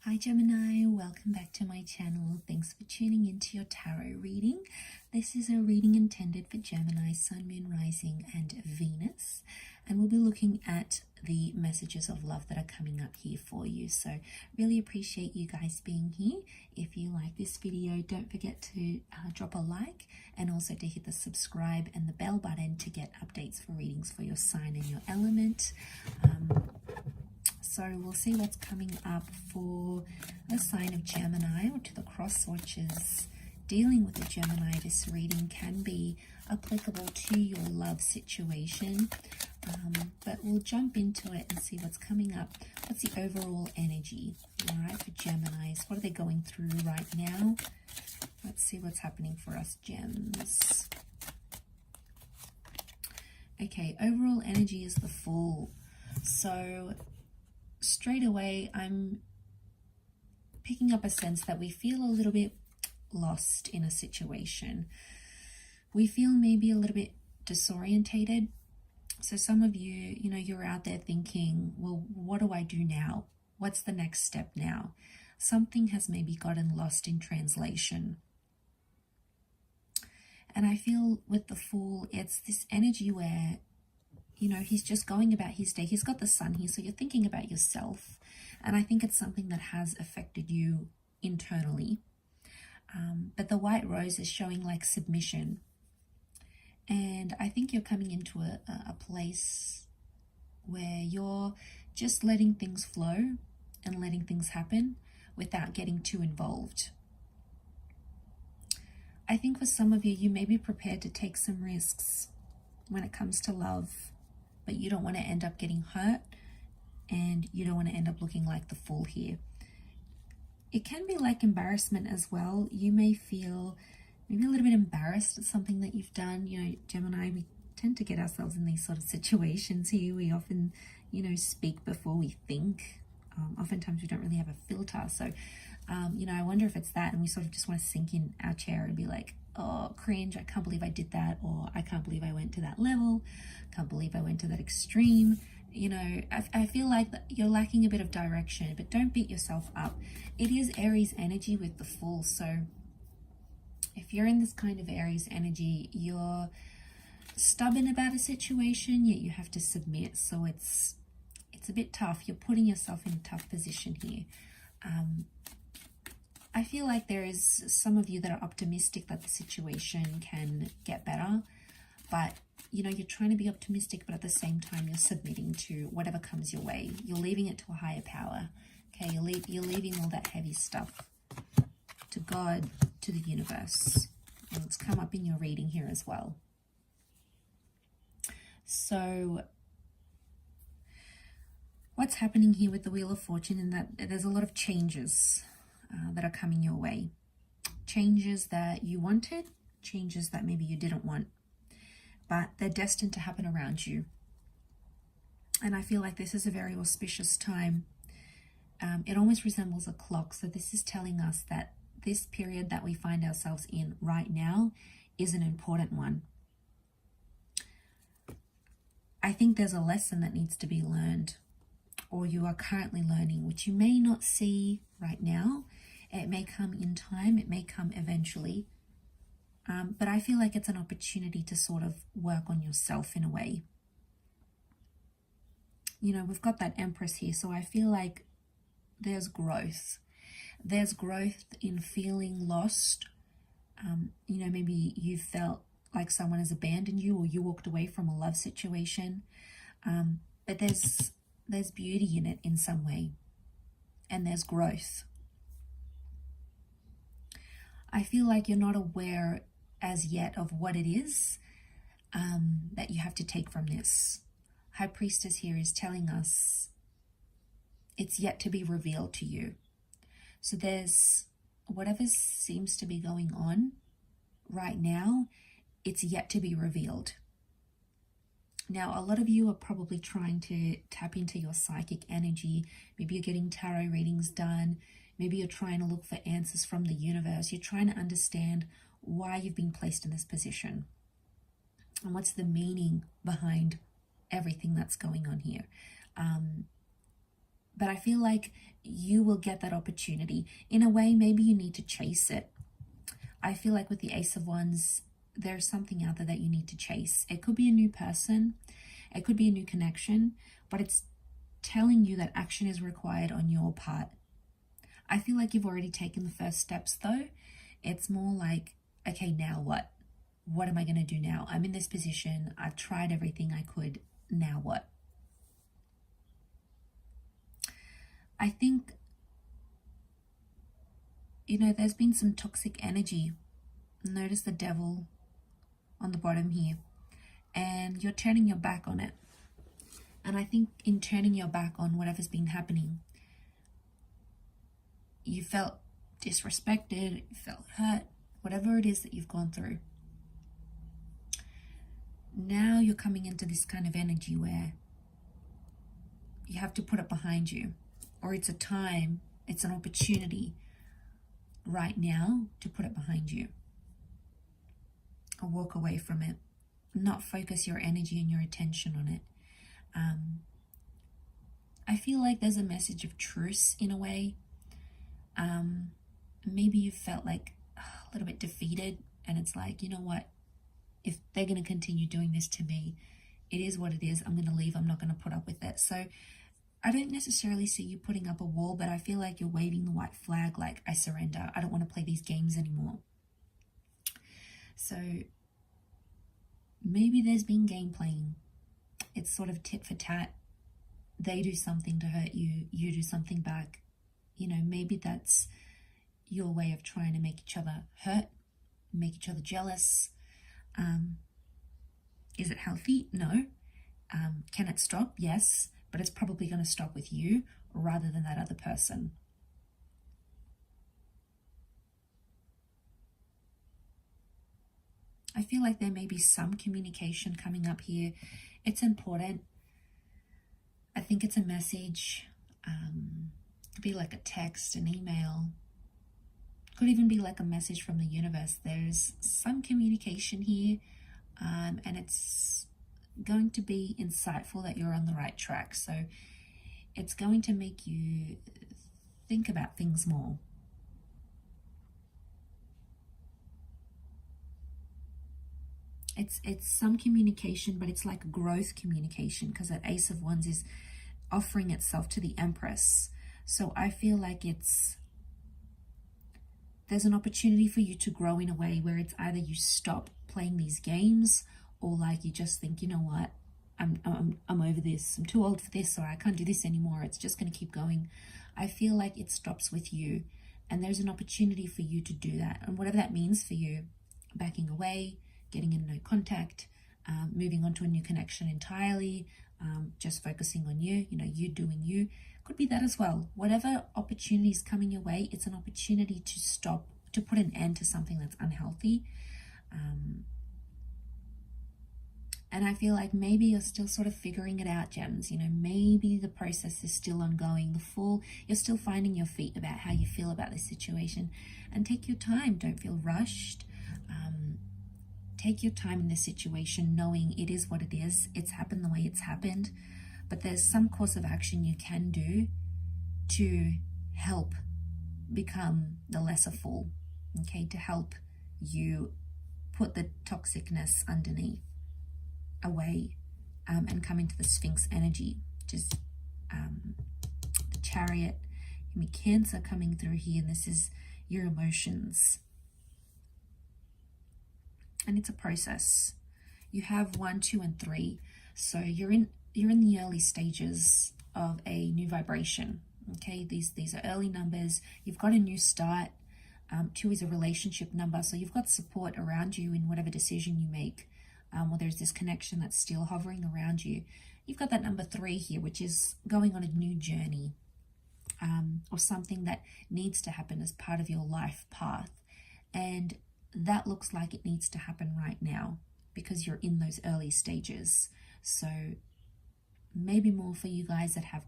Hi Gemini, welcome back to my channel. Thanks for tuning into your tarot reading. This is a reading intended for Gemini, Sun, Moon, Rising and Venus. And we'll be looking at the messages of love that are coming up here for you. So really appreciate you guys being here. If you like this video, don't forget to drop a like and also to hit the subscribe and the bell button to get updates for readings for your sign and your element. So we'll see what's coming up for the sign of Gemini, or to the cross watchers dealing with the Gemini. This reading can be applicable to your love situation, but we'll jump into it and see what's coming up. What's the overall energy, all right, for Geminis? What are they going through right now? Let's see what's happening for us, Gems. Okay, overall energy is the Fool. So straight away, I'm picking up a sense that we feel a little bit lost in a situation. We feel maybe a little bit disorientated. So some of you, you're out there thinking, well, what do I do now? What's the next step now? Something has maybe gotten lost in translation. And I feel with the Fool, it's this energy where he's just going about his day. He's got the Sun here, so you're thinking about yourself. And I think it's something that has affected you internally. But the White Rose is showing like submission. And I think you're coming into a place where you're just letting things flow and letting things happen without getting too involved. I think for some of you, you may be prepared to take some risks when it comes to love, but you don't want to end up getting hurt and you don't want to end up looking like the Fool here. It can be like embarrassment as well. You may feel maybe a little bit embarrassed at something that you've done. Gemini, we tend to get ourselves in these sort of situations here. We often, speak before we think. Oftentimes we don't really have a filter. So, I wonder if it's that, and we sort of just want to sink in our chair and be like, oh, cringe, I can't believe I did that, or I can't believe I went to that level, can't believe I went to that extreme. I feel like you're lacking a bit of direction, but don't beat yourself up. It is Aries energy with the Fool, so if you're in this kind of Aries energy, you're stubborn about a situation, yet you have to submit, so it's a bit tough. You're putting yourself in a tough position here. I feel like there is some of you that are optimistic that the situation can get better, but you're trying to be optimistic, but at the same time you're submitting to whatever comes your way. You're leaving it to a higher power. Okay, you're leaving all that heavy stuff to God, to the universe. And it's come up in your reading here as well. So what's happening here with the Wheel of Fortune, in that there's a lot of changes that are coming your way. Changes that you wanted, changes that maybe you didn't want, but they're destined to happen around you. And I feel like this is a very auspicious time. It almost resembles a clock. So this is telling us that this period that we find ourselves in right now is an important one. I think there's a lesson that needs to be learned, or you are currently learning, which you may not see right now. It may come in time, it may come eventually. But I feel like it's an opportunity to sort of work on yourself in a way. We've got that Empress here, so I feel like there's growth. There's growth in feeling lost. Maybe you felt like someone has abandoned you, or you walked away from a love situation. But there's beauty in it in some way, and there's growth. I feel like you're not aware as yet of what it is that you have to take from this. High Priestess here is telling us it's yet to be revealed to you. So there's whatever seems to be going on right now, it's yet to be revealed. Now, a lot of you are probably trying to tap into your psychic energy. Maybe you're getting tarot readings done. Maybe you're trying to look for answers from the universe. You're trying to understand why you've been placed in this position and what's the meaning behind everything that's going on here. but I feel like you will get that opportunity. In a way, maybe you need to chase it. I feel like with the Ace of Wands, there's something out there that you need to chase. It could be a new person, it could be a new connection, but it's telling you that action is required on your part. I feel like you've already taken the first steps though. It's more like, okay, now what? What am I going to do now? I'm in this position. I've tried everything I could. Now what? I think, you know, there's been some toxic energy. Notice the devil on the bottom here. And you're turning your back on it. And I think in turning your back on whatever's been happening, you felt disrespected, you felt hurt, whatever it is that you've gone through. Now you're coming into this kind of energy where you have to put it behind you, or it's a time, it's an opportunity right now to put it behind you, or walk away from it, not focus your energy and your attention on it. I feel like there's a message of truce in a way. Maybe you felt like a little bit defeated, and it's like, you know what, if they're going to continue doing this to me, it is what it is. I'm going to leave. I'm not going to put up with it. So I don't necessarily see you putting up a wall, but I feel like you're waving the white flag, like, I surrender. I don't want to play these games anymore. So maybe there's been game playing. It's sort of tit for tat. They do something to hurt you, you do something back. You know, maybe that's your way of trying to make each other hurt, make each other jealous. Is it healthy? No. Can it stop? Yes, but it's probably going to stop with you rather than that other person. I feel like there may be some communication coming up here. It's important. I think it's a message. Could be like a text, an email. Could even be like a message from the universe. There's some communication here, and it's going to be insightful that you're on the right track. So it's going to make you think about things more. It's some communication, but it's like growth communication, because that Ace of Wands is offering itself to the Empress. So I feel like there's an opportunity for you to grow in a way where it's either you stop playing these games, or like you just think, you know what, I'm over this. I'm too old for this, or I can't do this anymore. It's just going to keep going. I feel like it stops with you, and there's an opportunity for you to do that. And whatever that means for you, backing away, getting in no contact, moving on to a new connection entirely, just focusing on you, you know, you doing you, could be that as well. Whatever opportunity is coming your way, it's an opportunity to stop, to put an end to something that's unhealthy. And I feel like maybe you're still sort of figuring it out, gems. You know, maybe the process is still ongoing. You're still finding your feet about how you feel about this situation. And take your time. Don't feel rushed. Take your time in this situation, knowing it is what it is. It's happened the way it's happened. But there's some course of action you can do to help become the lesser fool, okay? To help you put the toxicness underneath, away, and come into the Sphinx energy, which is the Chariot. Give me Cancer coming through here, and this is your emotions. And it's a process. You have 1, 2, and 3. So you're in the early stages of a new vibration. Okay, these are early numbers. You've got a new start. 2 is a relationship number, so you've got support around you in whatever decision you make. Or there's this connection that's still hovering around you. You've got that number 3 here, which is going on a new journey, or something that needs to happen as part of your life path. And that looks like it needs to happen right now because you're in those early stages. So maybe more for you guys that have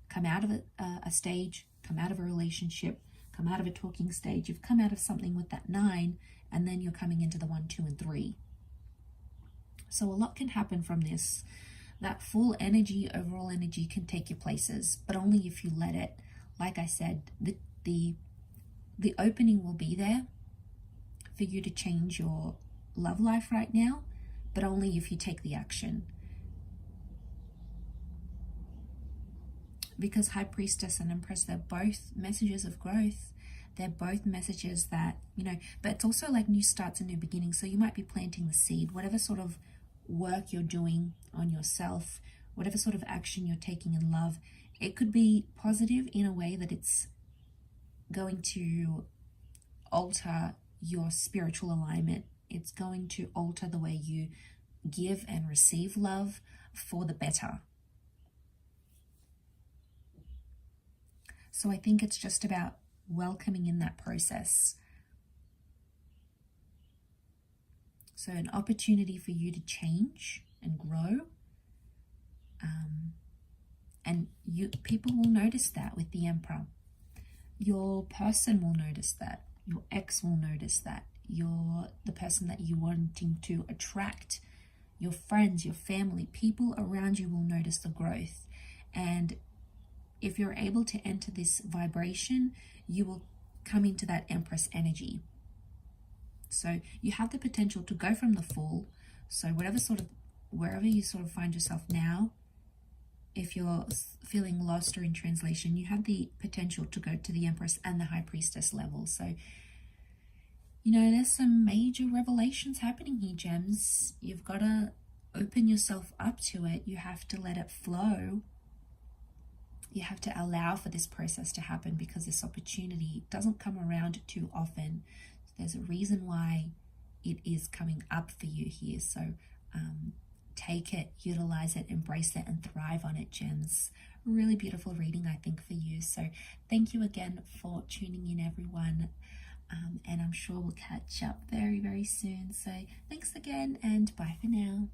come out of a stage, come out of a relationship, come out of a talking stage. You've come out of something with that 9, and then you're coming into the 1, 2, and 3. So a lot can happen from this. that full energy, overall energy, can take you places, but only if you let it. Like I said, the opening will be there for you to change your love life right now, but only if you take the action. Because High Priestess and Empress, they're both messages of growth. They're both messages that, you know, but it's also like new starts and new beginnings. So you might be planting the seed, whatever sort of work you're doing on yourself, whatever sort of action you're taking in love. It could be positive in a way that it's going to alter your spiritual alignment. It's going to alter the way you give and receive love for the better. So I think it's just about welcoming in that process. So an opportunity for you to change and grow. And people will notice that with the Emperor. Your person will notice that. Your ex will notice that. The person that you're wanting to attract, your friends, your family, people around you will notice the growth. And if you're able to enter this vibration, you will come into that Empress energy. So you have the potential to go from the Fool. So wherever you sort of find yourself now, if you're feeling lost or in translation, you have the potential to go to the Empress and the High Priestess level. So, you know, there's some major revelations happening here, gems. You've got to open yourself up to it. You have to let it flow. You have to allow for this process to happen, because this opportunity doesn't come around too often. There's a reason why it is coming up for you here. So take it, utilize it, embrace it, and thrive on it, gems. Really beautiful reading, I think, for you. So thank you again for tuning in, everyone. And I'm sure we'll catch up very, very soon. So thanks again, and bye for now.